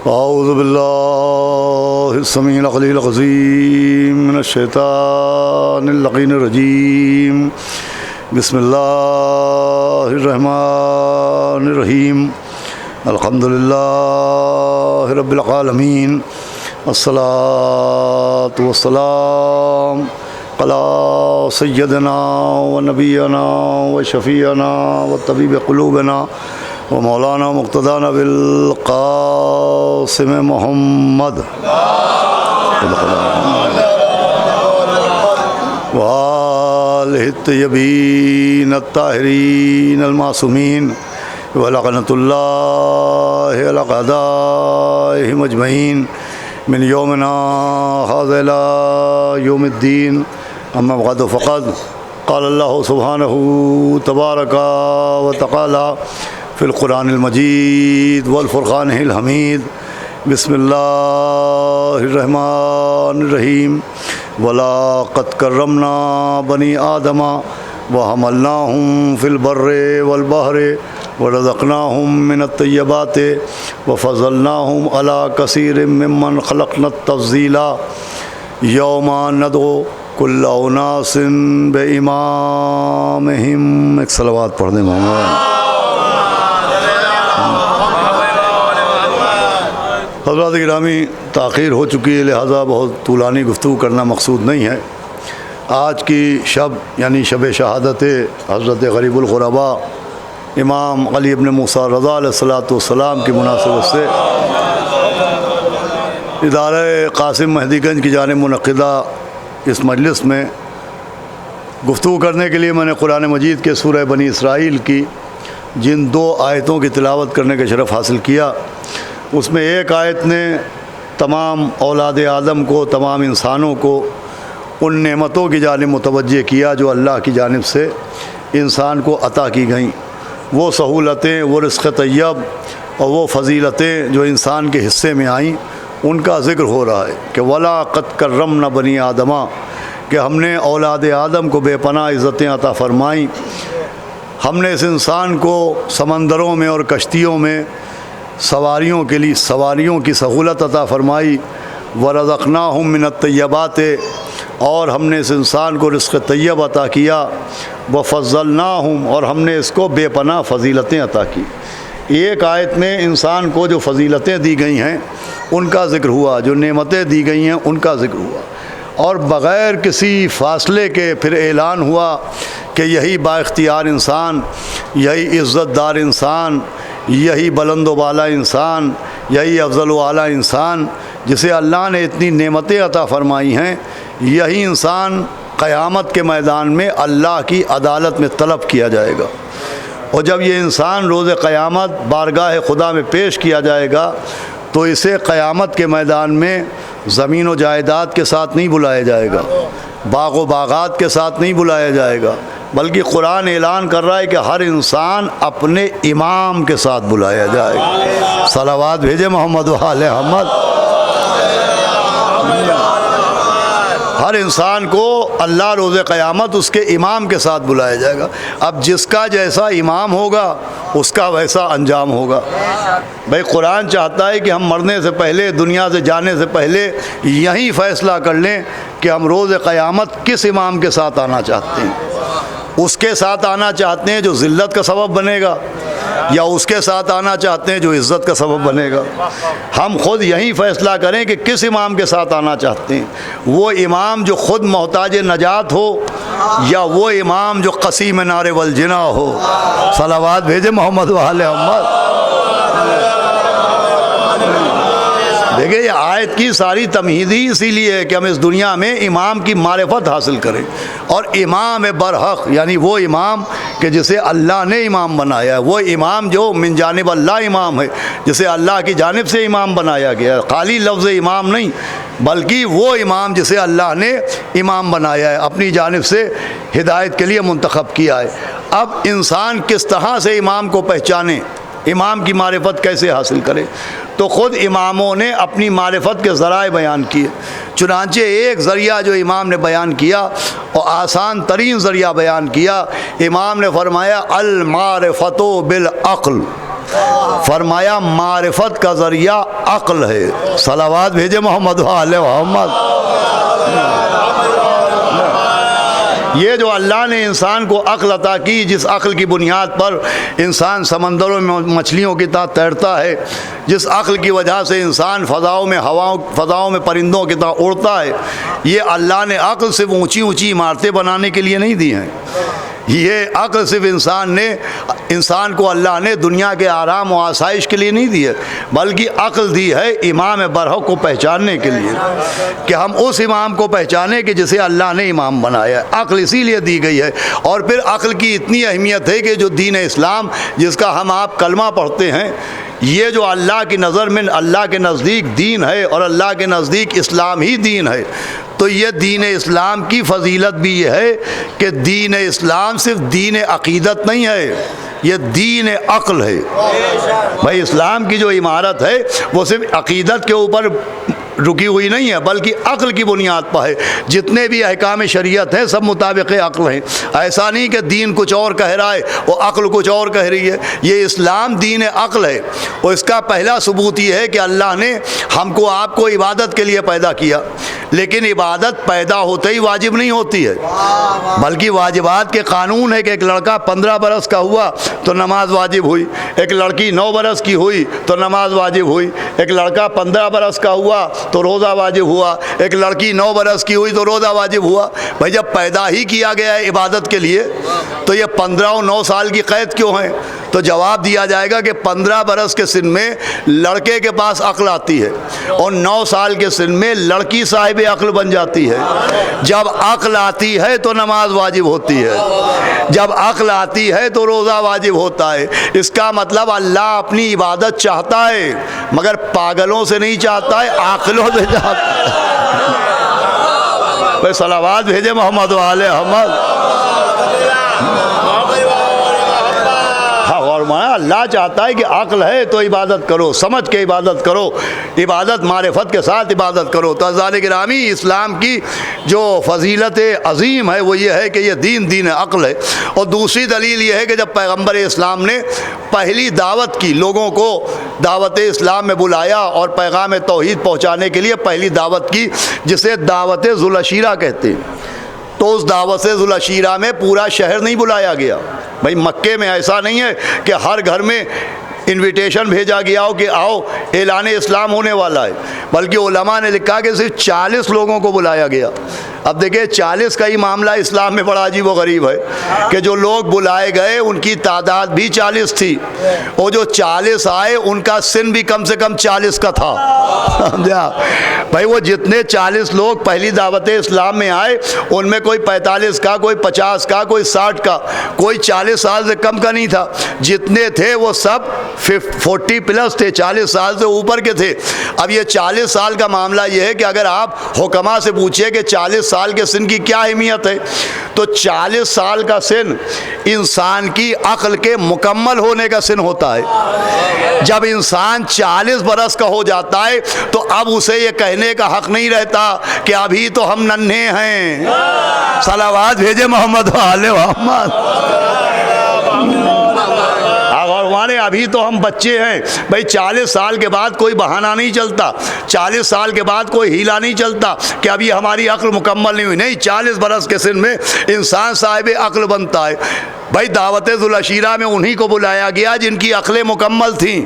اعوذ باللہ السمیع العلیم العظیم من الشیطان اللعین الرجیم بسم اللہ الرحمن الرحیم الحمدللہ رب العالمین الصلاۃ والسلام علی سیدنا و نبینا و شفیعنا و طبیب قلوبنا و مولانا مقتدانا بالقاسم محمد وآلہ الطیبین الطاہرین المعصومین ولعنۃ اللہ علی اعدائہم اجمعین من یومنا ھذا الی یوم الدین اما بعد فقد قال اللہ سبحانہ تبارک و تعالی فی القرآن المجید والفرقان الحمید بسم اللہ الرحمن الرحیم وَلَقَدْ كَرَّمْنَا بَنِي آدَمَ وَحَمَلْنَاهُمْ فِي الْبَرِّ وَالْبَحْرِ وَرَزَقْنَاهُمْ مِنَ الطَّيِّبَاتِ وَفَضَّلْنَاهُمْ عَلَى كَثِيرٍ مِّمَّنْ خَلَقْنَا تَفْضِيلًا يَوْمَ نَدْعُو كُلَّ أُنَاسٍ بِإِمَامِهِمْ۔ ایک صلوات پڑھ دیں محمد۔ حضرات گرامی، تاخیر ہو چکی ہے، لہٰذا بہت طولانی گفتگو کرنا مقصود نہیں ہے۔ آج کی شب یعنی شب شہادت حضرت غریب الغرباء امام علی ابن موسیٰ رضا علیہ السلام کی مناسبت سے ادارہ قاسم مہدی گنج کی جانب منعقدہ اس مجلس میں گفتگو کرنے کے لیے میں نے قرآن مجید کے سورہ بنی اسرائیل کی جن 2 آیتوں کی تلاوت کرنے کا شرف حاصل کیا، اس میں ایک آیت نے تمام اولاد آدم کو، تمام انسانوں کو ان نعمتوں کی جانب متوجہ کیا جو اللہ کی جانب سے انسان کو عطا کی گئیں، وہ سہولتیں، وہ رزق طیب اور وہ فضیلتیں جو انسان کے حصے میں آئیں، ان کا ذکر ہو رہا ہے کہ وَلَقَدْ كَرَّمْنَا بَنِي آدَمَ، کہ ہم نے اولاد آدم کو بے پناہ عزتیں عطا فرمائیں۔ ہم نے اس انسان کو سمندروں میں اور کشتیوں میں سواریوں کے لیے سواریوں کی سہولت عطا فرمائی، وَرَزَقْنَاهُم مِّنَ الطَّيِّبَاتِ، اور ہم نے اس انسان کو رزق طیب عطا کیا، وَفَضَّلْنَاهُم، اور ہم نے اس کو بے پناہ فضیلتیں عطا کی۔ ایک آیت میں انسان کو جو فضیلتیں دی گئی ہیں ان کا ذکر ہوا، جو نعمتیں دی گئی ہیں ان کا ذکر ہوا، اور بغیر کسی فاصلے کے پھر اعلان ہوا کہ یہی با اختیار انسان، یہی عزت دار انسان، یہی بلند و بالا انسان، یہی افضل و اعلیٰ انسان جسے اللہ نے اتنی نعمتیں عطا فرمائی ہیں، یہی انسان قیامت کے میدان میں اللہ کی عدالت میں طلب کیا جائے گا، اور جب یہ انسان روز قیامت بارگاہ خدا میں پیش کیا جائے گا تو اسے قیامت کے میدان میں زمین و جائیداد کے ساتھ نہیں بلایا جائے گا، باغ و باغات کے ساتھ نہیں بلایا جائے گا، بلکہ قرآن اعلان کر رہا ہے کہ ہر انسان اپنے امام کے ساتھ بلایا جائے گا۔ صلوات بھیجے محمد و آل محمد۔ ہر انسان کو اللہ روز قیامت اس کے امام کے ساتھ بلایا جائے گا۔ اب جس کا جیسا امام ہوگا اس کا ویسا انجام ہوگا۔ بھائی قرآن چاہتا ہے کہ ہم مرنے سے پہلے، دنیا سے جانے سے پہلے یہی فیصلہ کر لیں کہ ہم روز قیامت کس امام کے ساتھ آنا چاہتے ہیں۔ اس کے ساتھ آنا چاہتے ہیں جو ذلت کا سبب بنے گا، یا اس کے ساتھ آنا چاہتے ہیں جو عزت کا سبب بنے گا؟ ہم خود یہی فیصلہ کریں کہ کس امام کے ساتھ آنا چاہتے ہیں، وہ امام جو خود محتاج نجات ہو، یا وہ امام جو قسیم نار والجنا ہو۔ صلوات بھیجے محمد و آل محمد۔ دیکھیں یہ آیت کی ساری تمہید ہی اسی لیے ہے کہ ہم اس دنیا میں امام کی معرفت حاصل کریں، اور امام برحق یعنی وہ امام کہ جسے اللہ نے امام بنایا ہے، وہ امام جو من جانب اللہ امام ہے، جسے اللہ کی جانب سے امام بنایا گیا ہے، خالی لفظ امام نہیں بلکہ وہ امام جسے اللہ نے امام بنایا ہے، اپنی جانب سے ہدایت کے لیے منتخب کیا ہے۔ اب انسان کس طرح سے امام کو پہچانے، امام کی معرفت کیسے حاصل کرے؟ تو خود اماموں نے اپنی معرفت کے ذرائع بیان کیے، چنانچہ ایک ذریعہ جو امام نے بیان کیا اور آسان ترین ذریعہ بیان کیا، امام نے فرمایا المعرفت بالعقل، فرمایا معرفت کا ذریعہ عقل ہے. صلوات بھیجے محمد وآل محمد. یہ جو اللہ نے انسان کو عقل عطا کی، جس عقل کی بنیاد پر انسان سمندروں میں مچھلیوں کی طرح تیرتا ہے، جس عقل کی وجہ سے انسان فضاؤں میں پرندوں کی طرح اڑتا ہے، یہ اللہ نے عقل صرف اونچی اونچی عمارتیں بنانے کے لیے نہیں دی ہیں. یہ عقل صرف انسان کو اللہ نے دنیا کے آرام و آسائش کے لیے نہیں دی ہے، بلکہ عقل دی ہے امام برحق کو پہچاننے کے لیے، کہ ہم اس امام کو پہچانیں کہ جسے اللہ نے امام بنایا ہے. عقل اسی لیے دی گئی ہے. اور پھر عقل کی اتنی اہمیت ہے کہ جو دین اسلام جس کا ہم آپ کلمہ پڑھتے ہیں، یہ جو اللہ کی نظر میں اللہ کے نزدیک دین ہے اور اللہ کے نزدیک اسلام ہی دین ہے، تو یہ دین اسلام کی فضیلت بھی یہ ہے کہ دین اسلام صرف دین عقیدت نہیں ہے، یہ دین عقل ہے. بھائی اسلام کی جو عمارت ہے وہ صرف عقیدت کے اوپر رکی ہوئی نہیں ہے، بلکہ عقل کی بنیاد پر ہے. جتنے بھی احکام شریعت ہیں سب مطابق عقل ہیں. ایسا نہیں کہ دین کچھ اور کہہ رہا ہے وہ عقل کچھ اور کہہ رہی ہے. یہ اسلام دین عقل ہے، اور اس کا پہلا ثبوت یہ ہے کہ اللہ نے ہم کو آپ کو عبادت کے لیے پیدا کیا. لیکن عبادت پیدا ہوتے ہی واجب نہیں ہوتی ہے، بلکہ واجبات کے قانون ہے کہ ایک لڑکا 15 برس کا ہوا تو نماز واجب ہوئی، ایک لڑکی 9 برس کی ہوئی تو نماز واجب ہوئی، ایک لڑکا 15 برس کا ہوا تو روزہ واجب ہوا، ایک لڑکی 9 برس کی ہوئی تو روزہ واجب ہوا. بھائی جب پیدا ہی کیا گیا ہے عبادت کے لیے تو یہ 15 اور 9 سال کی قید کیوں ہے؟ تو جواب دیا جائے گا کہ 15 برس کے سن میں لڑکے کے پاس عقل آتی ہے، اور 9 سال کے سن میں لڑکی صاحب عقل بن جاتی ہے. جب عقل آتی ہے تو نماز واجب ہوتی ہے، جب عقل آتی ہے تو روزہ واجب ہوتا ہے. اس کا مطلب اللہ اپنی عبادت چاہتا ہے، مگر پاگلوں سے نہیں چاہتا ہے، عاقلوں سے چاہتا ہے. بھائی صلوات بھیجے محمد وآل محمد. اور اللہ چاہتا ہے کہ عقل ہے تو عبادت کرو، سمجھ کے عبادت کرو، عبادت معرفت کے ساتھ عبادت کرو. تو عزیزان گرامی، اسلام کی جو فضیلت عظیم ہے وہ یہ ہے کہ یہ دین عقل ہے. اور دوسری دلیل یہ ہے کہ جب پیغمبر اسلام نے پہلی دعوت کی، لوگوں کو دعوت اسلام میں بلایا اور پیغام توحید پہنچانے کے لیے پہلی دعوت کی، جسے دعوت ذوالعشیرہ کہتے ہیں، تو اس دعوت ذوالعشیرہ میں پورا شہر نہیں بلایا گیا. بھائی مکے میں ایسا نہیں ہے کہ ہر گھر میں انویٹیشن بھیجا گیا ہو کہ آؤ اعلان اسلام ہونے والا ہے، بلکہ علماء نے لکھا کہ صرف 40 لوگوں کو بلایا گیا. اب دیکھیں 40 کا ہی معاملہ اسلام میں بڑا عجیب و غریب ہے کہ جو لوگ بلائے گئے ان کی تعداد بھی 40 تھی، اور جو 40 آئے ان کا سن بھی کم سے کم 40 کا تھا. بھائی وہ جتنے 40 لوگ پہلی دعوت اسلام میں آئے ان میں کوئی 45 کا، کوئی 50 کا، کوئی 60 کا، کوئی 40 سال سے کم کا نہیں تھا. جتنے تھے وہ سب 40 پلس تھے، 40 سال سے اوپر کے تھے. اب یہ 40 سال کا معاملہ یہ ہے کہ اگر آپ حکماء سے پوچھیں کہ 40 سال کے سن کی کیا اہمیت ہے، تو 40 سال کا سن انسان کی عقل کے مکمل ہونے کا سن ہوتا ہے. جب انسان 40 برس کا ہو جاتا ہے تو اب اسے یہ کہنے کا حق نہیں رہتا کہ ابھی تو ہم ننھے ہیں. صلوات بھیجے محمد وآل محمد. ہمارے ابھی تو ہم بچے ہیں. بھائی 40 سال کے بعد کوئی بہانہ نہیں چلتا، 40 سال کے بعد کوئی ہیلا نہیں چلتا کہ ابھی ہماری عقل مکمل نہیں ہوئی. نہیں، 40 برس کے سن میں انسان صاحب عقل بنتا ہے. بھائی دعوت ذوالعشیرہ میں انہی کو بلایا گیا جن کی عقلیں مکمل تھیں.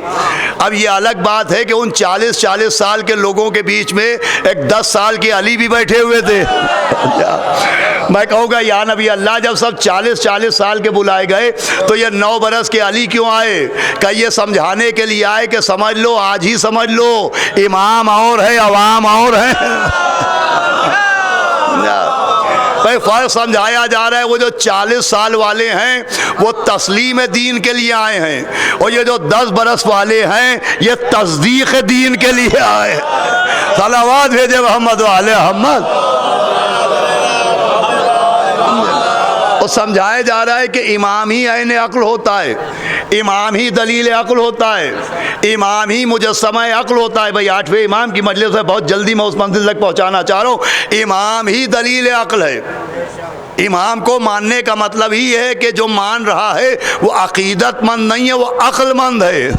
اب یہ الگ بات ہے کہ ان 40 سال کے لوگوں کے بیچ میں ایک 10 سال کے علی بھی بیٹھے ہوئے تھے. میں کہوں گا یا نبی اللہ، جب سب 40 سال کے بلائے گئے تو یہ 9 برس کے علی کیوں آئے؟ کہ یہ سمجھانے کے لیے آئے کہ سمجھ لو، آج ہی سمجھ لو، امام اور ہے، عوام اور ہے. بھائی فرق سمجھایا جا رہا ہے. وہ جو 40 سال والے ہیں وہ تسلیم دین کے لیے آئے ہیں، اور یہ جو 10 برس والے ہیں یہ تصدیق دین کے لیے آئے. صلوات بھیجے محمد وآل محمد. اور سمجھایا جا رہا ہے کہ امام ہی عین عقل ہوتا ہے، امام ہی دلیل عقل ہوتا ہے، امام ہی مجسمہ عقل ہوتا ہے. بھائی 8ویں امام کی مجلس ہے، بہت جلدی میں اس منزل تک پہنچانا چاہ رہا ہوں. امام ہی دلیل عقل ہے. امام کو ماننے کا مطلب ہی ہے کہ جو مان رہا ہے وہ عقیدت مند نہیں ہے، وہ عقل مند ہے۔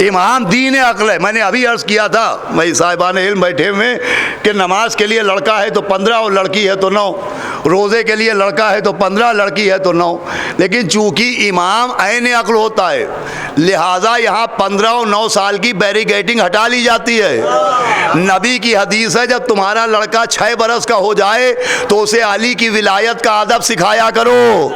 امام دین عقل ہے۔ میں نے ابھی عرض کیا تھا، میں صاحبان علم بیٹھے ہوئے، کہ نماز کے لیے لڑکا ہے تو 15 اور لڑکی ہے تو 9، روزے کے لیے لڑکا ہے تو 15، لڑکی ہے تو 9، لیکن چونکہ امام عین عقل ہوتا ہے لہٰذا یہاں 15 اور 9 سال کی بیریگیٹنگ ہٹا لی جاتی ہے۔ نبی کی حدیث ہے جب تمہارا لڑکا 6 برس کا ہو جائے تو اسے علی کی ولایت کا ادب سکھایا کرو۔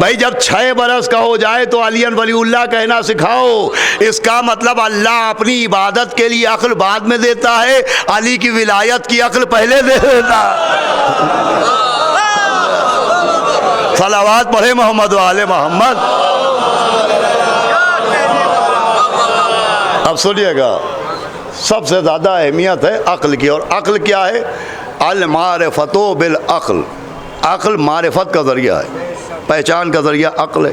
بھائی جب 6 برس کا ہو جائے تو علی ولی اللہ کہنا سکھاؤ۔ اس کا مطلب اللہ اپنی عبادت کے لیے عقل بعد میں دیتا ہے، علی کی ولایت کی عقل پہلے دے دیتا۔ صلوات پڑھے محمد و آل محمد۔ اب سنیے گا، سب سے زیادہ اہمیت ہے عقل کی، اور عقل کیا ہے؟ المعرفت بالعقل، عقل معرفت کا ذریعہ ہے، پہچان کا ذریعہ عقل ہے۔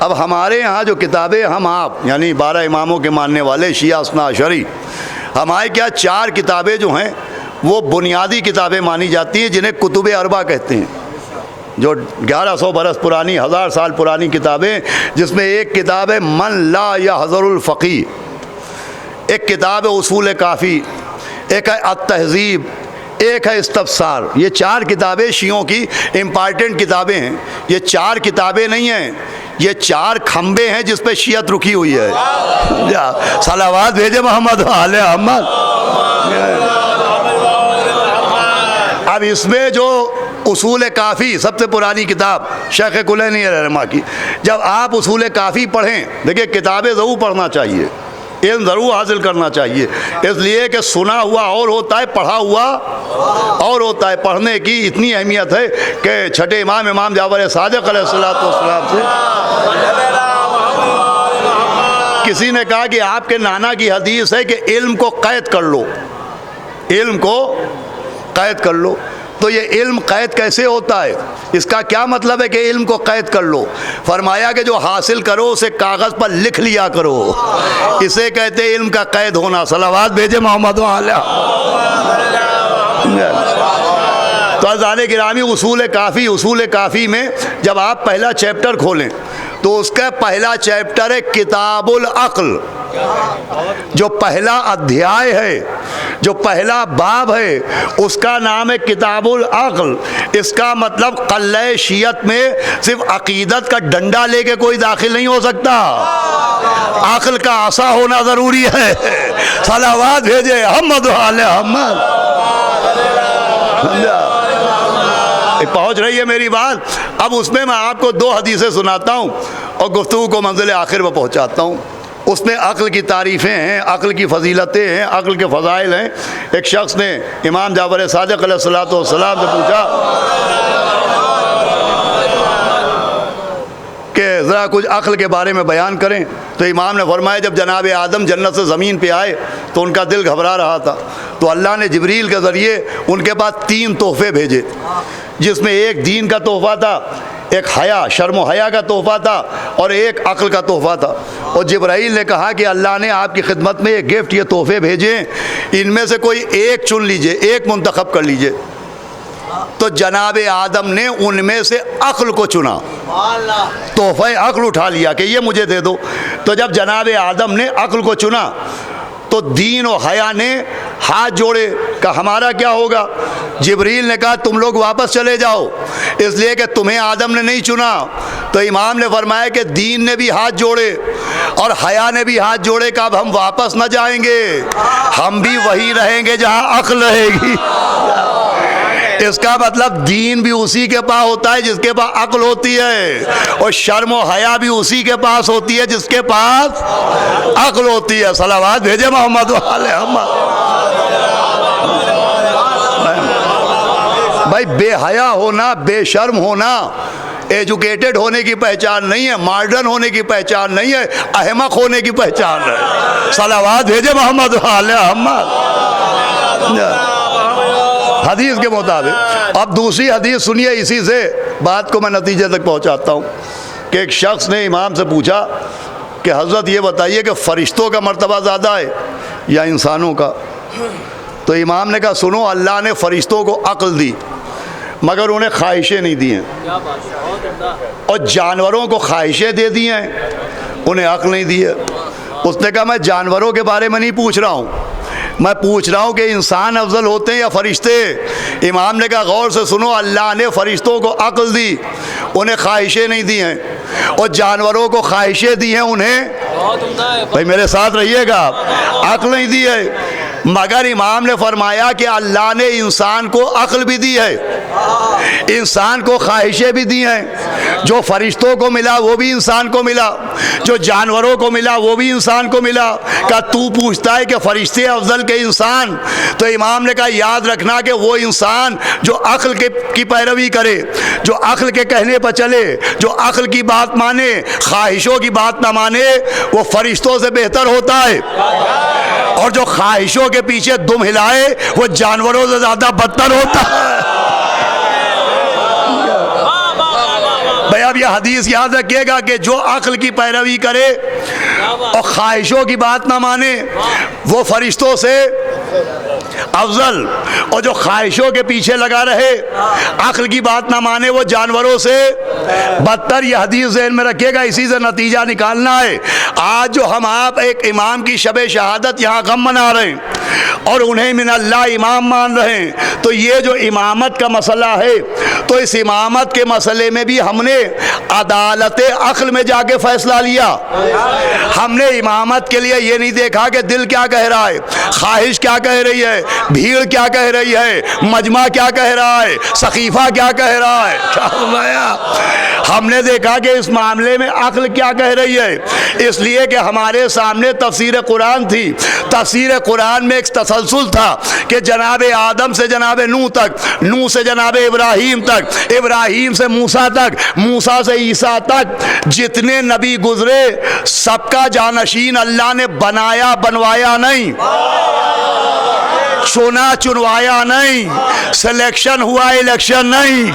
اب ہمارے ہاں جو کتابیں ہم آپ یعنی 12 اماموں کے ماننے والے شیعہ اثنا عشری، ہمارے کیا 4 کتابیں جو ہیں وہ بنیادی کتابیں مانی جاتی ہیں جنہیں کتب اربع کہتے ہیں، جو 1100 برس پرانی، 1000 سال پرانی کتابیں، جس میں ایک کتاب ہے من لا یحضر الفقیہ، ایک کتاب ہے اصول کافی، ایک ہے التہذیب، ایک ہے استفسار۔ یہ 4 کتابیں شیعوں کی امپارٹنٹ کتابیں ہیں۔ یہ 4 کتابیں نہیں ہیں، یہ 4 کھمبے ہیں جس پہ شیعت رکی ہوئی ہے۔ صلوات بھیجے محمد و آل محمد۔ اب اس میں جو اصول کافی سب سے پرانی کتاب شیخ کلینی رحمہ کی، جب آپ اصول کافی پڑھیں، دیکھیں کتابیں ضرور پڑھنا چاہیے، علم ضرور حاصل کرنا چاہیے، اس لیے کہ سنا ہوا اور ہوتا ہے، پڑھا ہوا اور ہوتا ہے۔ پڑھنے کی اتنی اہمیت ہے کہ چھٹے امام جعفر صادق علیہ السلام سے کسی نے کہا کہ آپ کے نانا کی حدیث ہے کہ علم کو قید کر لو، علم کو قید کر لو۔ تو یہ علم قید کیسے ہوتا ہے؟ اس کا کیا مطلب ہے کہ علم کو قید کر لو؟ فرمایا کہ جو حاصل کرو اسے کاغذ پر لکھ لیا کرو، اسے کہتے ہیں علم کا قید ہونا۔ صلوات بھیجے محمد و آل۔ تو عزیزان گرامی، اصول کافی میں جب آپ پہلا چیپٹر کھولیں تو اس کا پہلا چیپٹر ہے کتاب العقل، جو پہلا ادھیائے ہے، جو پہلا باب ہے، اس کا نام ہے کتاب العقل۔ اس کا مطلب قلعہ شیعت میں صرف عقیدت کا ڈنڈا لے کے کوئی داخل نہیں ہو سکتا، عقل کا عصا ہونا ضروری ہے۔ صلوات بھیجے محمد و آل محمد۔ پہنچ رہی ہے میری بات؟ اب اس میں آپ کو 2 حدیثیں سناتا ہوں اور گفتگو کو منزل آخر میں پہنچاتا ہوں۔ اس میں عقل کی تعریفیں ہیں، عقل کی فضیلتیں ہیں، عقل کے فضائل ہیں۔ ایک شخص نے امام جعفر صادق علیہ السلام سے پوچھا کہ ذرا کچھ عقل کے بارے میں بیان کریں، تو امام نے فرمایا جب جناب آدم جنت سے زمین پہ آئے تو ان کا دل گھبرا رہا تھا، تو اللہ نے جبریل کے ذریعے ان کے پاس 3 تحفے بھیجے، جس میں ایک دین کا تحفہ تھا، ایک حیا شرم و حیا کا تحفہ تھا، اور ایک عقل کا تحفہ تھا۔ اور جبرائیل نے کہا کہ اللہ نے آپ کی خدمت میں یہ گفٹ، یہ تحفے بھیجے، ان میں سے کوئی ایک چن لیجئے، ایک منتخب کر لیجئے۔ تو جناب آدم نے ان میں سے عقل کو چنا، تحفہ عقل اٹھا لیا کہ یہ مجھے دے دو۔ تو جب جناب آدم نے عقل کو چنا تو دین و حیا نے ہاتھ جوڑے، کہا ہمارا کیا ہوگا؟ جبریل نے کہا تم لوگ واپس چلے جاؤ، اس لیے کہ تمہیں آدم نے نہیں چنا۔ تو امام نے فرمایا کہ دین نے بھی ہاتھ جوڑے اور حیا نے بھی ہاتھ جوڑے، کہ اب ہم واپس نہ جائیں گے، ہم بھی وہی رہیں گے جہاں عقل رہے گی۔ اس کا مطلب دین بھی اسی کے پاس ہوتا ہے جس کے پاس عقل ہوتی ہے، اور شرم و حیا بھی اسی کے پاس ہوتی ہے جس کے پاس عقل ہوتی ہے۔ صلوات بھیجے محمد و آل محمد۔ بھائی بے حیا ہونا، بے شرم ہونا ایجوکیٹڈ ہونے کی پہچان نہیں ہے، ماڈرن ہونے کی پہچان نہیں ہے، احمق ہونے کی پہچان ہے۔ صلوات بھیجے محمد و آل محمد۔ حدیث کے مطابق اب دوسری حدیث سنیے، اسی سے بات کو میں نتیجے تک پہنچاتا ہوں کہ ایک شخص نے امام سے پوچھا کہ حضرت یہ بتائیے کہ فرشتوں کا مرتبہ زیادہ ہے یا انسانوں کا؟ تو امام نے کہا سنو، اللہ نے فرشتوں کو عقل دی مگر انہیں خواہشیں نہیں دی ہیں، اور جانوروں کو خواہشیں دے دی ہیں، انہیں عقل نہیں دی ہے۔ اس نے کہا میں جانوروں کے بارے میں نہیں پوچھ رہا ہوں، میں پوچھ رہا ہوں کہ انسان افضل ہوتے ہیں یا فرشتے؟ امام نے کہا غور سے سنو، اللہ نے فرشتوں کو عقل دی، انہیں خواہشیں نہیں دی ہیں، اور جانوروں کو خواہشیں دی ہیں، انہیں بھائی میرے ساتھ رہیے گا، عقل نہیں دی ہے۔ مگر امام نے فرمایا کہ اللہ نے انسان کو عقل بھی دی ہے، انسان کو خواہشیں بھی دی ہیں، جو فرشتوں کو ملا وہ بھی انسان کو ملا، جو جانوروں کو ملا وہ بھی انسان کو ملا۔ کہ تو پوچھتا ہے کہ فرشتے افضل کے انسان؟ تو امام نے کہا یاد رکھنا کہ وہ انسان جو عقل کی پیروی کرے، جو عقل کے کہنے پر چلے، جو عقل کی بات مانے، خواہشوں کی بات نہ مانے، وہ فرشتوں سے بہتر ہوتا ہے، اور جو خواہشوں کے پیچھے دم ہلائے وہ جانوروں سے زیادہ بدتر ہوتا ہے۔ بھئی اب یہ حدیث یاد رکھیے گا کہ جو عقل کی پیروی کرے اور خواہشوں کی بات نہ مانے وہ فرشتوں سے افضل، اور جو خواہشوں کے پیچھے لگا رہے، عقل کی بات نہ مانے، وہ جانوروں سے بدتر۔ یہ حدیث ذہن میں رکھیے گا، اسی سے نتیجہ نکالنا ہے۔ آج جو ہم آپ ایک امام کی شب شہادت یہاں غم منا رہے ہیں اور انہیں من اللہ امام مان رہے ہیں، تو یہ جو امامت کا مسئلہ ہے، تو اس امامت کے مسئلے میں بھی ہم نے عدالت عقل میں جا کے فیصلہ لیا۔ ہم نے امامت کے لیے یہ نہیں دیکھا کہ دل کیا کہہ رہا ہے، خواہش کیا کہہ رہی ہے، بھیڑ کیا کہہ رہی ہے، مجمع کیا کہہ رہا ہے، سقیفہ کیا کہہ رہا ہے، ہم نے دیکھا کہ اس معاملے میں عقل کیا کہہ رہی ہے۔ اس لیے کہ ہمارے سامنے تفسیر قرآن تھی، تفسیر قرآن میں ایک تسلسل تھا کہ جناب آدم سے جناب نوح تک، نوح سے جناب ابراہیم تک، ابراہیم سے موسیٰ تک، موسیٰ سے عیسیٰ تک، جتنے نبی گزرے سب کا جانشین اللہ نے بنایا بنوایا نہیں، چنا چنوایا نہیں، سلیکشن ہوا الیکشن نہیں۔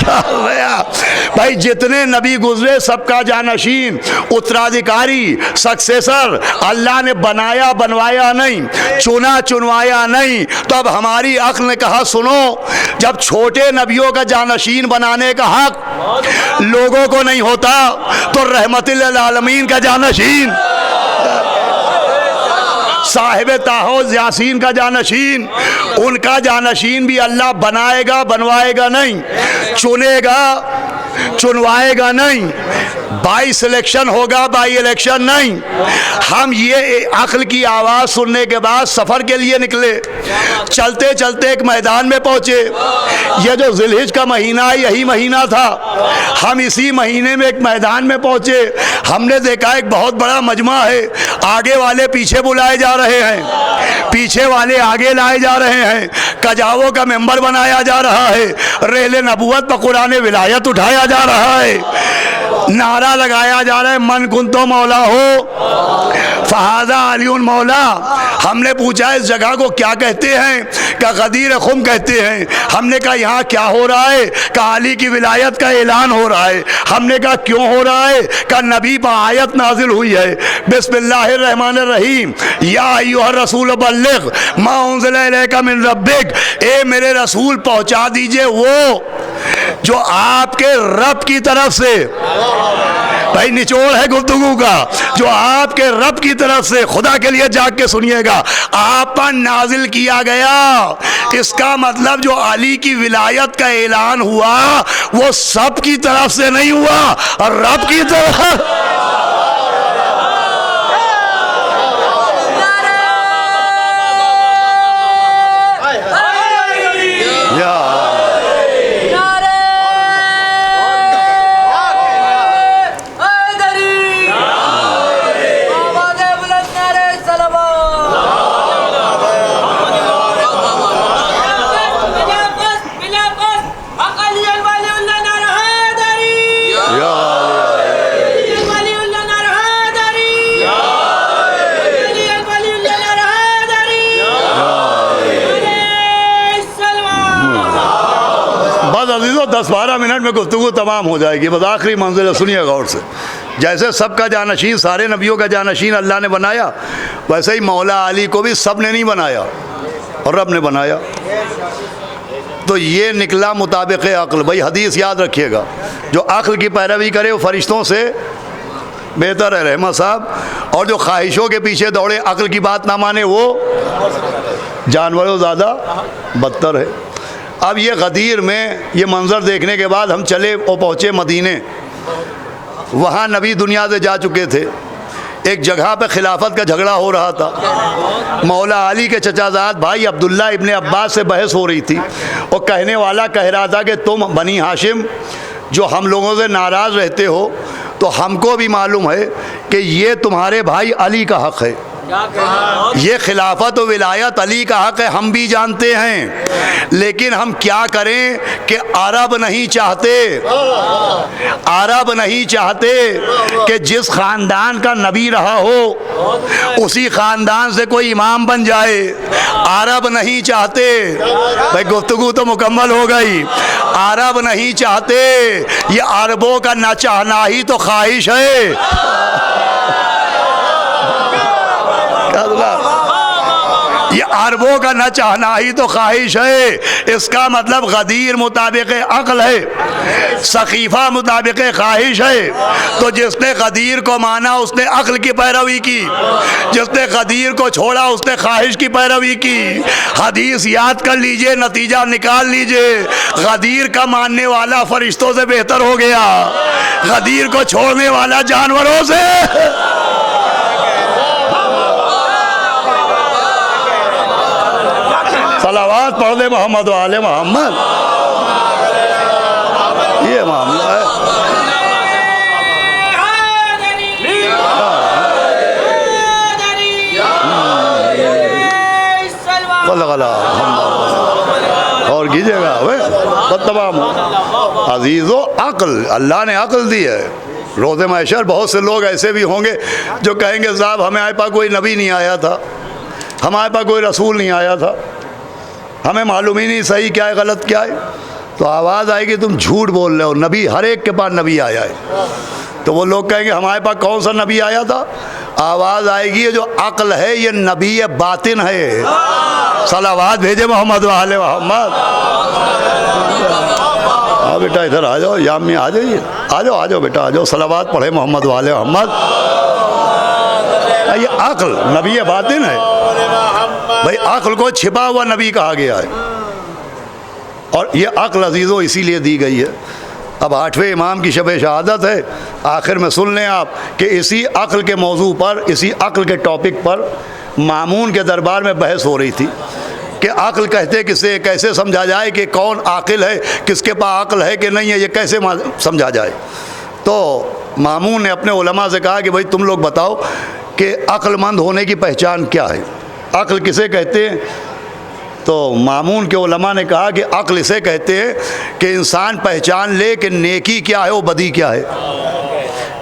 بھائی جتنے نبی گزرے سب کا جانشین، اترادھیکاری، سکسیسر اللہ نے بنایا بنوایا نہیں، چنا چنوایا نہیں۔ تو اب ہماری عقل نے کہا سنو، جب چھوٹے نبیوں کا جانشین بنانے کا حق لوگوں کو نہیں ہوتا تو رحمت للعالمین کا جانشین، صاحب تاحوز یاسین کا جانشین، ان کا جانشین بھی اللہ بنائے گا بنوائے گا نہیں، چنے گا چنوائے گا نہیں، بائی سلیکشن ہوگا بائی الیکشن نہیں۔ ہم یہ عقل کی آواز سننے کے بعد سفر کے لیے نکلے، چلتے چلتے ایک میدان میں پہنچے۔ یہ جو ذی الحجہ کا مہینہ ہے یہی مہینہ تھا، ہم اسی مہینے میں ایک میدان میں پہنچے۔ ہم نے دیکھا ایک بہت بڑا مجمع ہے، آگے والے پیچھے بلائے جا رہے ہیں، پیچھے والے آگے لائے جا رہے ہیں، کجاووں کا ممبر بنایا جا رہا ہے، ریل نبوت پر قرآن ولایت اٹھایا جا رہا ہے، نعرہ لگایا جا رہا ہے من کنتو مولا ہو فہذا علی مولا۔ ہم نے پوچھا اس جگہ کو کیا کہتے ہیں؟ کہ غدیر خم کہتے ہیں۔ ہم نے کہا یہاں کیا ہو رہا ہے؟ کہ علی کی ولایت کا اعلان ہو رہا ہے۔ ہم نے کہا کیوں ہو رہا ہے؟ کہ نبی پر آیت نازل ہوئی ہے، بسم اللہ الرحمن الرحیم، یا ایھا الرسول بلغ ما انزل الیک من ربک، اے میرے رسول پہنچا دیجئے وہ جو آپ کے رب کی طرف سے، بھائی نچوڑ ہے گفتگو کا، جو آپ کے رب کی طرف سے، خدا کے لیے جاگ کے سنیے گا، آپ پر نازل کیا گیا۔ اس کا مطلب جو علی کی ولایت کا اعلان ہوا وہ سب کی طرف سے نہیں ہوا، اور رب کی طرف۔ عزیزو 10-12 منٹ میں گفتگو تمام ہو جائے گی، بس آخری منزل سنیے غور سے۔ جیسے سب کا جانشین، سارے نبیوں کا جانشین اللہ نے بنایا، ویسے ہی مولا علی کو بھی سب نے نہیں بنایا اور رب نے بنایا۔ تو یہ نکلا مطابق عقل. بھائی حدیث یاد رکھیے گا, جو عقل کی پیروی کرے وہ فرشتوں سے بہتر ہے رحمت صاحب, اور جو خواہشوں کے پیچھے دوڑے عقل کی بات نہ مانے وہ جانوروں زیادہ بدتر ہے. اب یہ غدیر میں یہ منظر دیکھنے کے بعد ہم چلے اور پہنچے مدینے. وہاں نبی دنیا سے جا چکے تھے. ایک جگہ پہ خلافت کا جھگڑا ہو رہا تھا. مولا علی کے چچا زاد بھائی عبداللہ ابن عباس سے بحث ہو رہی تھی, اور کہنے والا کہہ رہا تھا کہ تم بنی ہاشم جو ہم لوگوں سے ناراض رہتے ہو, تو ہم کو بھی معلوم ہے کہ یہ تمہارے بھائی علی کا حق ہے, یہ خلافت و ولایت علی کا حق ہے, ہم بھی جانتے ہیں, لیکن ہم کیا کریں کہ عرب نہیں چاہتے کہ جس خاندان کا نبی رہا ہو اسی خاندان سے کوئی امام بن جائے. عرب نہیں چاہتے. بھائی گفتگو تو مکمل ہو گئی. عرب نہیں چاہتے, یہ عربوں کا نہ چاہنا ہی تو خواہش ہے. یہ عربوں کا نہ چاہنا ہی تو خواہش ہے. اس کا مطلب غدیر مطابق عقل ہے, سقیفہ مطابق خواہش ہے. تو جس نے غدیر کو مانا اس نے عقل کی پیروی کی, جس نے غدیر کو چھوڑا اس نے خواہش کی پیروی کی. حدیث یاد کر لیجئے, نتیجہ نکال لیجئے. غدیر کا ماننے والا فرشتوں سے بہتر ہو گیا, غدیر کو چھوڑنے والا جانوروں سے. صلوات پڑھ دے محمد و آل محمد. یہ معاملہ ہے. اور کیجیے گا بس تمام عزیزو. عقل اللہ نے عقل دی ہے. روز محشر بہت سے لوگ ایسے بھی ہوں گے جو کہیں گے صاحب ہمارے پاس کوئی نبی نہیں آیا تھا, ہمارے پاس کوئی رسول نہیں آیا تھا, ہمیں معلوم ہی نہیں صحیح کیا ہے غلط کیا ہے. تو آواز آئے گی تم جھوٹ بول رہے ہو, نبی ہر ایک کے پاس نبی آیا ہے. تو وہ لوگ کہیں گے ہمارے پاس کون سا نبی آیا تھا. آواز آئے گی یہ جو عقل ہے یہ نبی باطن ہے. صلوات بھیجے محمد و آل محمد. بیٹا ادھر آ جاؤ, یا امی آ جائیے, آ جاؤ بیٹا آ جاؤ. صلوات پڑھے محمد و آل محمد. یہ عقل نبی باطن ہے. بھائی عقل کو چھپا ہوا نبی کہا گیا ہے, اور یہ عقل عزیزو اسی لیے دی گئی ہے. اب 8ویں امام کی شب شہادت ہے. آخر میں سن لیں آپ کہ اسی عقل کے موضوع پر, اسی عقل کے ٹاپک پر مامون کے دربار میں بحث ہو رہی تھی کہ عقل کہتے کسے, کیسے سمجھا جائے کہ کون عاقل ہے, کس کے پاس عقل ہے کہ نہیں ہے, یہ کیسے سمجھا جائے. تو مامون نے اپنے علماء سے کہا کہ بھائی تم لوگ بتاؤ کہ عقل مند ہونے کی پہچان کیا ہے, عقل کسے کہتے ہیں. تو مامون کے علماء نے کہا کہ عقل اسے کہتے ہیں کہ انسان پہچان لے کہ نیکی کیا ہے اور بدی کیا ہے.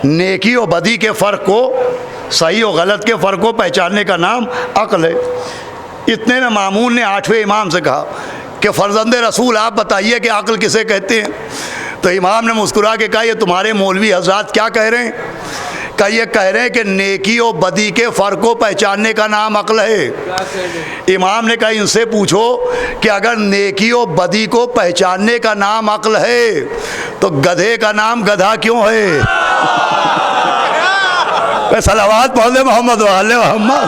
نیکی اور بدی کے فرق کو, صحیح و غلط کے فرق کو پہچاننے کا نام عقل ہے. اتنے میں مامون نے 8ویں امام سے کہا کہ فرزند رسول آپ بتائیے کہ عقل کسے کہتے ہیں. تو امام نے مسکرا کے کہا یہ تمہارے مولوی حضرات کیا کہہ رہے ہیں. کہ یہ کہہ رہے ہیں کہ نیکی و بدی کے فرق کو پہچاننے کا نام عقل ہے. امام نے کہا ان سے پوچھو کہ اگر نیکی و بدی کو پہچاننے کا نام عقل ہے تو گدھے کا نام گدھا کیوں ہے. صلوات پڑھ دے محمد و آل محمد.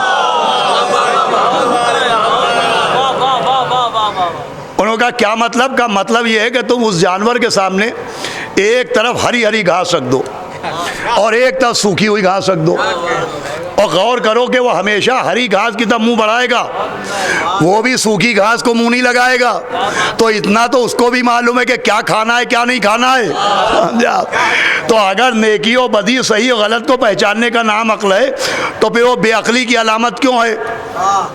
انہوں نے کہا کیا مطلب. کا مطلب یہ ہے کہ تم اس جانور کے سامنے ایک طرف ہری ہری گھاس رکھ دو اور ایک طرف سوکھی ہوئی گھاس رکھ دو, اور غور کرو کہ وہ ہمیشہ ہری گھاس کی طرف منہ بڑھائے گا, وہ بھی سوکھی گھاس کو منہ نہیں لگائے گا. تو اتنا تو اس کو بھی معلوم ہے کہ کیا کھانا ہے کیا نہیں کھانا ہے. تو اگر نیکی و بدی, صحیح و غلط کو پہچاننے کا نام عقل ہے تو پھر وہ بے عقلی کی علامت کیوں ہے.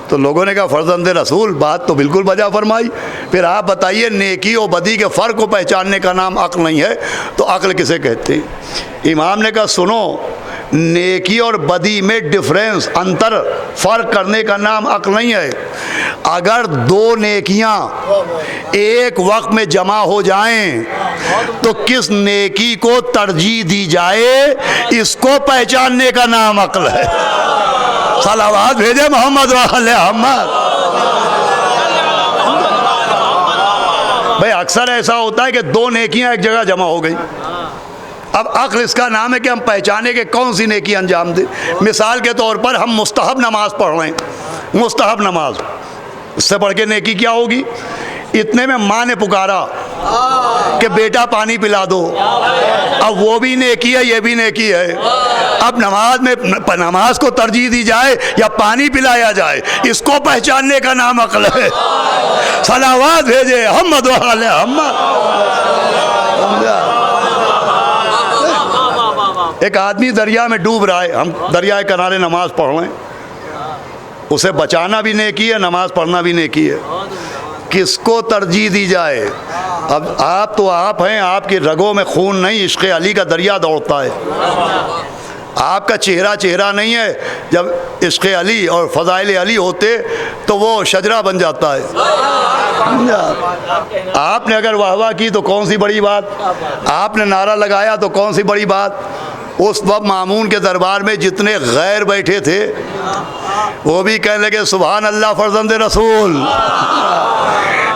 تو لوگوں نے کہا فرزند رسول بات تو بالکل بجا فرمائی, پھر آپ بتائیے نیکی و بدی کے فرق کو پہچاننے کا نام عقل نہیں ہے تو عقل کسے کہتے ہیں. امام نے کہا سنو, نیکی اور بدی میں ڈفرینس, انتر, فرق کرنے کا نام عقل نہیں ہے. اگر دو نیکیاں ایک وقت میں جمع ہو جائیں تو کس نیکی کو ترجیح دی جائے اس کو پہچاننے کا نام عقل ہے. صلوات بھیجے محمد و آل محمد. بھائی اکثر ایسا ہوتا ہے کہ دو نیکیاں ایک جگہ جمع ہو گئی. اب عقل اس کا نام ہے کہ ہم پہچانے کہ کون سی نیکی انجام دے. مثال کے طور پر ہم مستحب نماز پڑھ رہے ہیں، مستحب نماز، اس سے بڑھ کے نیکی کیا ہوگی؟ اتنے میں ماں نے پکارا کہ بیٹا پانی پلا دو. اب وہ بھی نیکی ہے، یہ بھی نیکی ہے. اب نماز کو ترجیح دی جائے یا پانی پلایا جائے، اس کو پہچاننے کا نام عقل ہے. صلوات بھیجے محمد و آل محمد. ایک آدمی دریا میں ڈوب رہا ہے، ہم دریا کے کنارے نماز پڑھ رہے ہیں، اسے بچانا بھی نیکی ہے، نماز پڑھنا بھی نیکی ہے. کس کو ترجیح دی جائے؟ اب آپ تو آپ ہیں، آپ کی رگوں میں خون نہیں، عشق علی کا دریا دوڑتا ہے. آپ کا چہرہ نہیں ہے. جب عشق علی اور فضائل علی ہوتے تو وہ شجرہ بن جاتا ہے. آپ نے اگر واہ واہ کی تو کون سی بڑی بات، آپ نے نعرہ لگایا تو کون سی بڑی بات. اس وقت مامون کے دربار میں جتنے غیر بیٹھے تھے وہ بھی کہنے لگے سبحان اللہ فرزند رسول،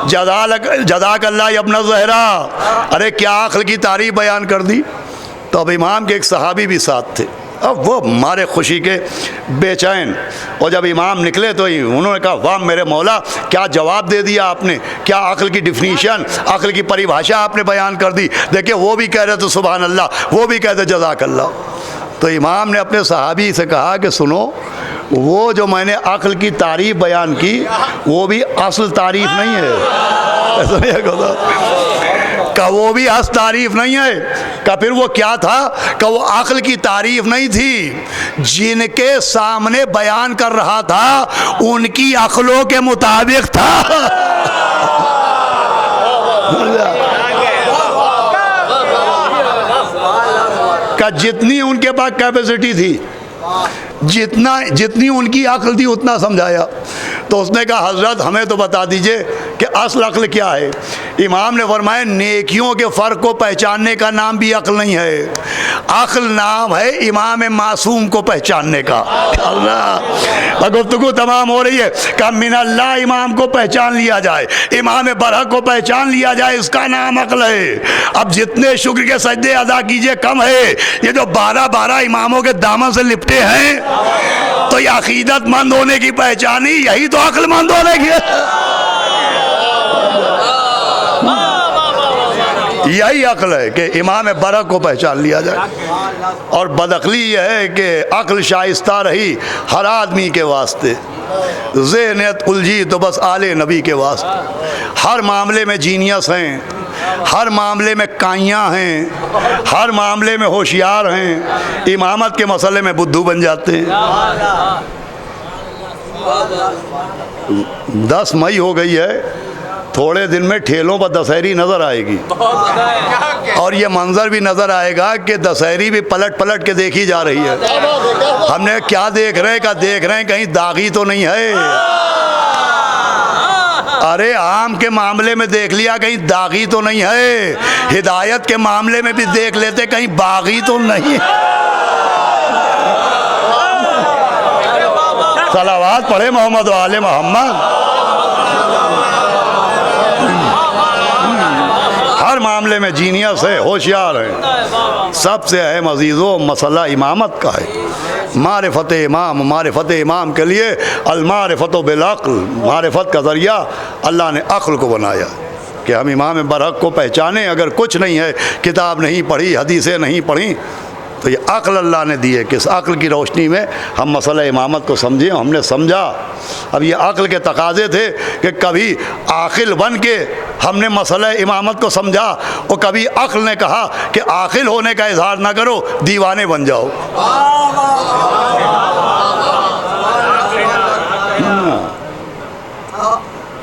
جزاک اللہ یا ابن زہرا. ارے کیا عقل کی تعریف بیان کر دی. تو اب امام کے ایک صحابی بھی ساتھ تھے، اب وہ مارے خوشی کے بے چین، اور جب امام نکلے تو انہوں نے کہا واہ میرے مولا، کیا جواب دے دیا آپ نے، کیا عقل کی ڈیفینیشن، عقل کی پریبھاشا آپ نے بیان کر دی. دیکھیں وہ بھی کہہ رہے تھے سبحان اللہ، وہ بھی کہتے جزاک اللہ. تو امام نے اپنے صحابی سے کہا کہ سنو، وہ جو میں نے عقل کی تعریف بیان کی وہ بھی اصل تعریف نہیں ہے. کہ وہ بھی اصل تعریف نہیں ہے. کہ پھر وہ کیا تھا؟ کہ وہ عقل کی تعریف نہیں تھی، جن کے سامنے بیان کر رہا تھا ان کی عقلوں کے مطابق تھا. کہ جتنی ان کے پاس کیپیسٹی تھی، جتنی ان کی عقل تھی اتنا سمجھایا. تو اس نے کہا حضرت ہمیں تو بتا دیجئے کہ اصل عقل کیا ہے. امام نے فرمایا نیکیوں کے فرق کو پہچاننے کا نام بھی عقل نہیں ہے، عقل نام ہے امام معصوم کو پہچاننے کا. اللہ گفتگو تمام ہو رہی ہے کہ من اللہ امام کو پہچان لیا جائے، امام برحق کو پہچان لیا جائے، اس کا نام عقل ہے. اب جتنے شکر کے سجدے ادا کیجئے کم ہے. یہ جو 12 اماموں کے دامن سے لپٹے ہیں تو یہ عقیدت مند ہونے کی پہچانی، یہی تو عقل مند ہونے کی، یہی عقل ہے کہ امام برحق کو پہچان لیا جائے. اور بدعقلی یہ ہے کہ عقل شائستہ رہی ہر آدمی کے واسطے، ذہنیت الجھی تو بس آل نبی کے واسطے. ہر معاملے میں جینیس ہیں، ہر معاملے میں کائیاں ہیں، ہر معاملے میں ہوشیار ہیں، امامت کے مسئلے میں بدھو بن جاتے ہیں. 10 مئی ہو گئی ہے، تھوڑے دن میں ٹھیلوں پر دسہری نظر آئے گی، اور یہ منظر بھی نظر آئے گا کہ دسہری بھی پلٹ کے دیکھی جا رہی ہے. ہم نے کیا دیکھ رہے ہیں کہیں داغی تو نہیں ہے. ارے عام کے معاملے میں دیکھ لیا کہیں داغی تو نہیں ہے، ہدایت کے معاملے میں بھی دیکھ لیتے کہیں باغی تو نہیں. صلوات پڑھے محمد و آل محمد. ہر معاملے میں جینیس ہے، ہوشیار ہے. سب سے اہم عزیزو مسئلہ امامت کا ہے. معرفت امام کے لیے المعرفت بالعقل، معرفت کا ذریعہ اللہ نے عقل کو بنایا کہ ہم امام برحق کو پہچانیں. اگر کچھ نہیں ہے، کتاب نہیں پڑھی، حدیثیں نہیں پڑھی، تو یہ عقل اللہ نے دی ہے کہ اس عقل کی روشنی میں ہم مسئلہ امامت کو سمجھیں. ہم نے سمجھا. اب یہ عقل کے تقاضے تھے کہ کبھی عاقل بن کے ہم نے مسئلہ امامت کو سمجھا، اور کبھی عقل نے کہا کہ عاقل ہونے کا اظہار نہ کرو، دیوانے بن جاؤ.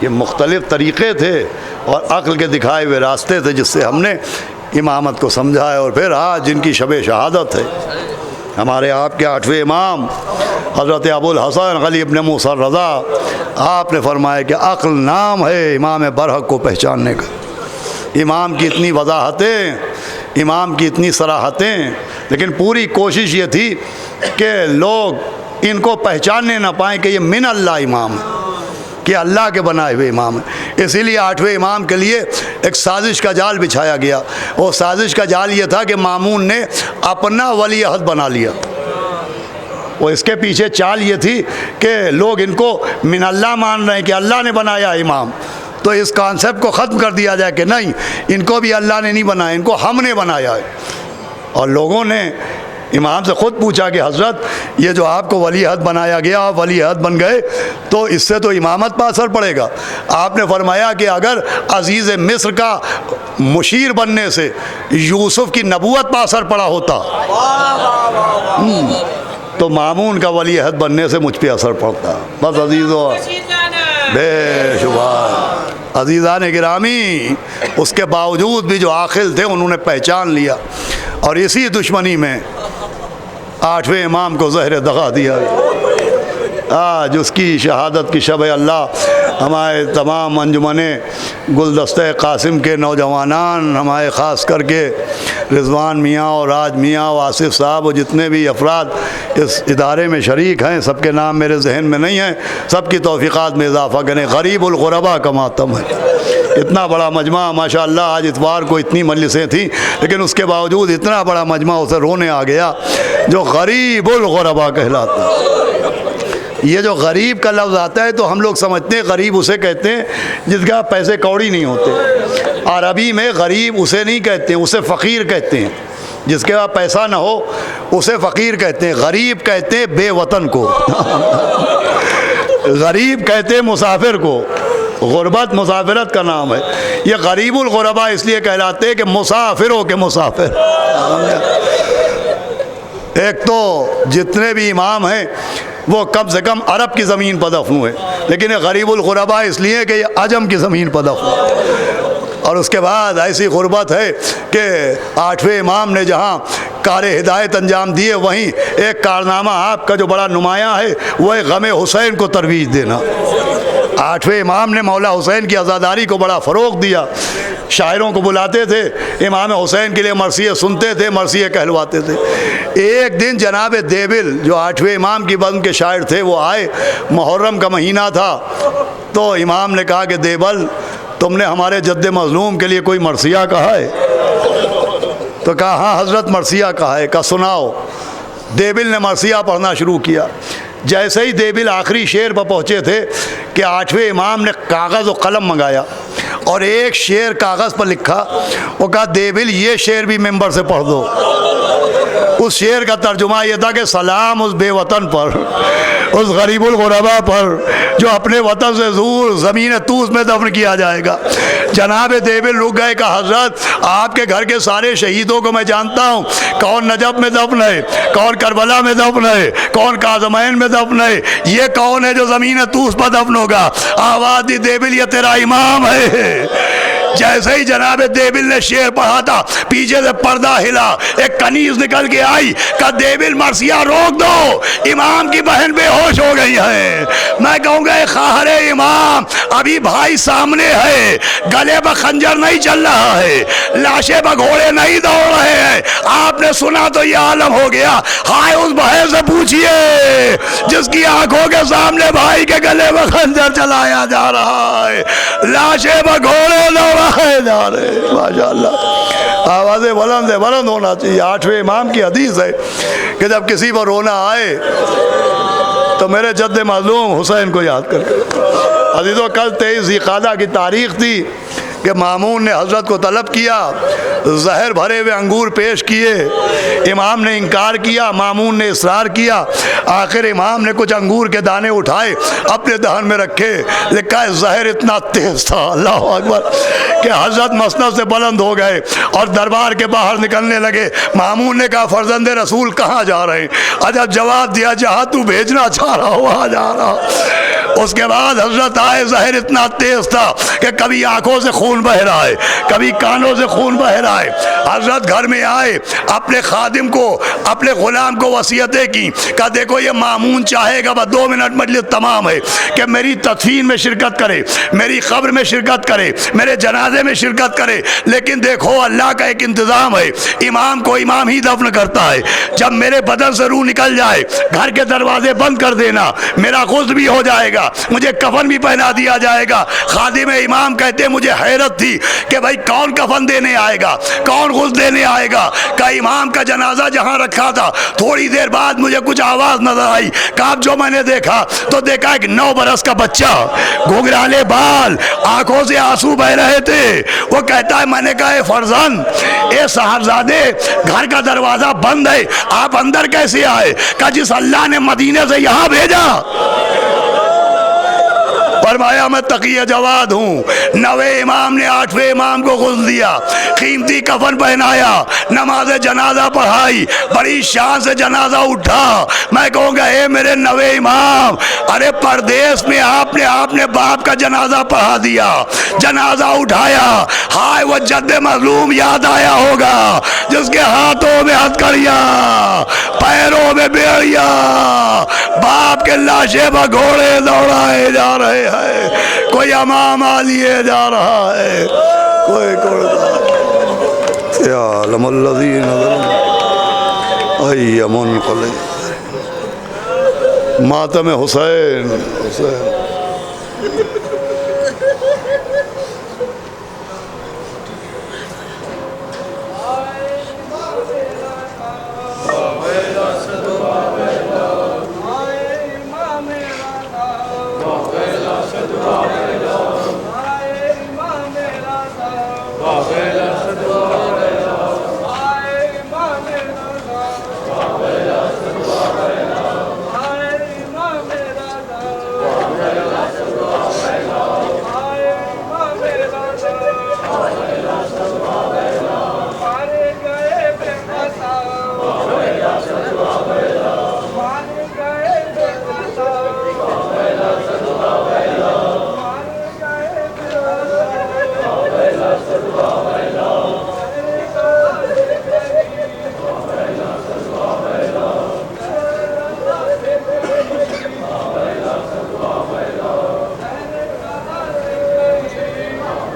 یہ مختلف طریقے تھے اور عقل کے دکھائے ہوئے راستے تھے جس سے ہم نے امامت کو سمجھا ہے. اور پھر آج جن کی شب شہادت ہے، ہمارے آپ کے 8ویں امام حضرت ابو الحسن علی ابن موسیٰ رضا، آپ نے فرمایا کہ عقل نام ہے امام برحق کو پہچاننے کا. امام کی اتنی وضاحتیں، امام کی اتنی صراحتیں، لیکن پوری کوشش یہ تھی کہ لوگ ان کو پہچاننے نہ پائیں کہ یہ من اللہ امام ہے. کہ اللہ کے بنائے ہوئے امام ہیں۔ اسی لیے 8ویں امام کے لیے ایک سازش کا جال بچھایا گیا۔ وہ سازش کا جال یہ تھا کہ مامون نے اپنا ولی عہد بنا لیا۔ وہ اس کے پیچھے چال یہ تھی کہ لوگ ان کو من اللہ مان رہے ہیں کہ اللہ نے بنایا امام، تو اس کانسیپٹ کو ختم کر دیا جائے کہ نہیں، ان کو بھی اللہ نے نہیں بنایا، ان کو ہم نے بنایا ہے۔ اور لوگوں نے امام سے خود پوچھا کہ حضرت یہ جو آپ کو ولی عہد بنایا گیا، آپ ولی عہد بن گئے، تو اس سے تو امامت پر اثر پڑے گا۔ آپ نے فرمایا کہ اگر عزیز مصر کا مشیر بننے سے یوسف کی نبوت پر اثر پڑا ہوتا تو مامون کا ولی عہد بننے سے مجھ پہ اثر پڑتا۔ بس عزیزو، بے شبہ عزیزان گرامی، اس کے باوجود بھی جو عاقل تھے انہوں نے پہچان لیا، اور اسی دشمنی میں 8ویں امام کو زہر دغا دیا۔ آج اس کی شہادت کی شب اللہ ہمارے تمام انجمن گلدستہ قاسم کے نوجوانان، ہمارے خاص کر کے رضوان میاں اور راج میاں اور آصف صاحب اور جتنے بھی افراد اس ادارے میں شریک ہیں، سب کے نام میرے ذہن میں نہیں ہیں، سب کی توفیقات میں اضافہ کریں۔ غریب الغربا کا ماتم ہے۔ اتنا بڑا مجمع ماشاءاللہ، آج اتوار کو اتنی مجلسیں تھیں، لیکن اس کے باوجود اتنا بڑا مجمع اسے رونے آ گیا، جو غریب الغربا کہلاتا ہے۔ یہ جو غریب کا لفظ آتا ہے تو ہم لوگ سمجھتے ہیں غریب اسے کہتے ہیں جس کے پاس پیسے کوڑی نہیں ہوتے۔ عربی میں غریب اسے نہیں کہتے ہیں، اسے فقیر کہتے ہیں۔ جس کے پاس پیسہ نہ ہو اسے فقیر کہتے ہیں۔ غریب کہتے ہیں بے وطن کو، غریب کہتے ہیں مسافر کو۔ غربت مسافرت کا نام ہے۔ یہ غریب الغربا اس لیے کہلاتے ہیں کہ مسافروں کے مسافر۔ ایک تو جتنے بھی امام ہیں وہ کم سے کم عرب کی زمین پر دفن ہوئے، لیکن یہ غریب الغربا اس لیے کہ یہ عجم کی زمین پر دفن ہوئے۔ اور اس کے بعد ایسی غربت ہے کہ 8ویں امام نے جہاں کار ہدایت انجام دیے، وہیں ایک کارنامہ آپ کا جو بڑا نمایاں ہے وہ ہے غم حسین کو ترویج دینا۔ 8ویں امام نے مولا حسین کی عزاداری کو بڑا فروغ دیا۔ شاعروں کو بلاتے تھے، امام حسین کے لیے مرثیے سنتے تھے، مرثیے کہلواتے تھے۔ ایک دن جناب دیبل جو 8ویں امام کی بزم کے شاعر تھے وہ آئے، محرم کا مہینہ تھا، تو امام نے کہا کہ دیبل تم نے ہمارے جد مظلوم کے لیے کوئی مرثیہ کہا ہے؟ تو کہا ہاں حضرت مرثیہ کہا ہے۔ کہا سناؤ۔ دیبل نے مرثیہ پڑھنا شروع کیا۔ جیسے ہی دیبل آخری شعر پر پہنچے تھے کہ 8ویں امام نے کاغذ و قلم منگایا اور ایک شعر کاغذ پر لکھا۔ وہ کہا دیبل یہ شعر بھی ممبر سے پڑھ دو۔ اس شعر کا ترجمہ یہ تھا کہ سلام اس بے وطن پر، اس غریب الغربا پر جو اپنے وطن سے دور زمین طوس میں دفن کیا جائے گا۔ جناب دیبل رک گئے کہ حضرت آپ کے گھر کے سارے شہیدوں کو میں جانتا ہوں، کون نجف میں دفن ہے، کون کربلا میں دفن ہے، کون کاظمین میں دفن ہے، یہ کون ہے جو زمین طوس پر دفن ہوگا؟ آواز دی دیبل یہ تیرا امام ہے۔ جیسے ہی جناب دیبل نے شعر پڑھا تھا پیچھے سے پردہ ہلا، ایک کنیز نکل کے آئی، کہا دیبل مرثیہ روک دو، امام کی بہن بے ہوش ہو گئی ہے۔ میں کہوں گا خواہر امام ابھی بھائی سامنے ہے، گلے پر خنجر نہیں چل رہا ہے، لاشے پر گھوڑے نہیں دوڑ رہے ہیں۔ آپ نے سنا تو یہ عالم ہو گیا۔ ہائے اس بہن سے پوچھئے جس کی آنکھوں کے سامنے بھائی کے گلے پر خنجر چلایا جا رہا ہے، لاشے پر گھوڑے دوڑ ماشاءاللہ۔ آوازیں بلند ہے، بلند ہونا چاہیے۔ 8ویں امام کی حدیث ہے کہ جب کسی پر رونا آئے تو میرے جد مظلوم حسین کو یاد کر۔ عزیزو کل 23 ذی القعدہ کی تاریخ تھی کہ مامون نے حضرت کو طلب کیا، زہر بھرے ہوئے انگور پیش کیے، امام نے انکار کیا، مامون نے اصرار کیا، آخر امام نے کچھ انگور کے دانے اٹھائے اپنے دہن میں رکھے، لکھا ہے زہر اتنا تیز تھا اللہ اکبر کہ حضرت مسند سے بلند ہو گئے اور دربار کے باہر نکلنے لگے۔ مامون نے کہا فرزند رسول کہاں جا رہے ہیں؟ عجب جواب دیا، جہاں تو بھیجنا چاہ رہا وہاں جا رہا۔ اس کے بعد حضرت آئے، زہر اتنا تیز تھا کہ کبھی آنکھوں سے خون بہ رہا ہے، کبھی کانوں سے خون بہ رہا ہے۔ حضرت گھر میں آئے، اپنے خادم کو، اپنے غلام کو وصیتیں کی، کہا دیکھو یہ مامون چاہے گا بس 2 منٹ مجلس تمام ہے کہ میری تدفین میں شرکت کرے، میری قبر میں شرکت کرے، میرے جنازے میں شرکت کرے، لیکن دیکھو اللہ کا ایک انتظام ہے، امام کو امام ہی دفن کرتا ہے۔ جب میرے بدن سے روح نکل جائے گھر کے دروازے بند کر دینا، میرا غسل بھی ہو جائے گا، گا، مجھے کفن بھی پہنا دیا جائے گا۔ خادم امام کہتے مجھے حیرت تھی کہ بھائی کون کفن دینے آئے گا، کون غسل دینے آئے گا؟ کہ امام کا جنازہ جہاں رکھا تھا تھوڑی دیر بعد مجھے کچھ آواز نظر آئی، کہا جو میں نے دیکھا تو دیکھا ایک 9 برس کا بچہ، گھگرالے بال، آنکھوں سے آنسو بہ رہے تھے۔ وہ کہتا ہے میں نے کہا اے فرزند، اے صاحبزادے، گھر کا دروازہ بند ہے، آپ اندر کیسے آئے؟ کہا جس اللہ نے مدینے سے یہاں بھیجا۔ فرمایا میں تقی جواد ہوں۔ 9ویں امام نے 8ویں امام کو غسل دیا، قیمتی کفن پہنایا، نماز جنازہ پڑھائی، بڑی شان سے جنازہ اٹھا۔ میں کہوں گا اے میرے 9ویں امام، ارے پردیس میں آپ نے باپ کا جنازہ پڑھا دیا، جنازہ اٹھایا، ہائے وہ جد مظلوم یاد آیا ہوگا جس کے ہاتھوں میں ہتھکڑیاں، پیروں میں بیڑیاں، باپ کے لاشیں پر گھوڑے دوڑائے جا رہے ہیں، کوئی امامہ لیے جا رہا ہے، کوئی کوئی یعلم الذین ظلموا ای منقلب۔ ماتم حسین،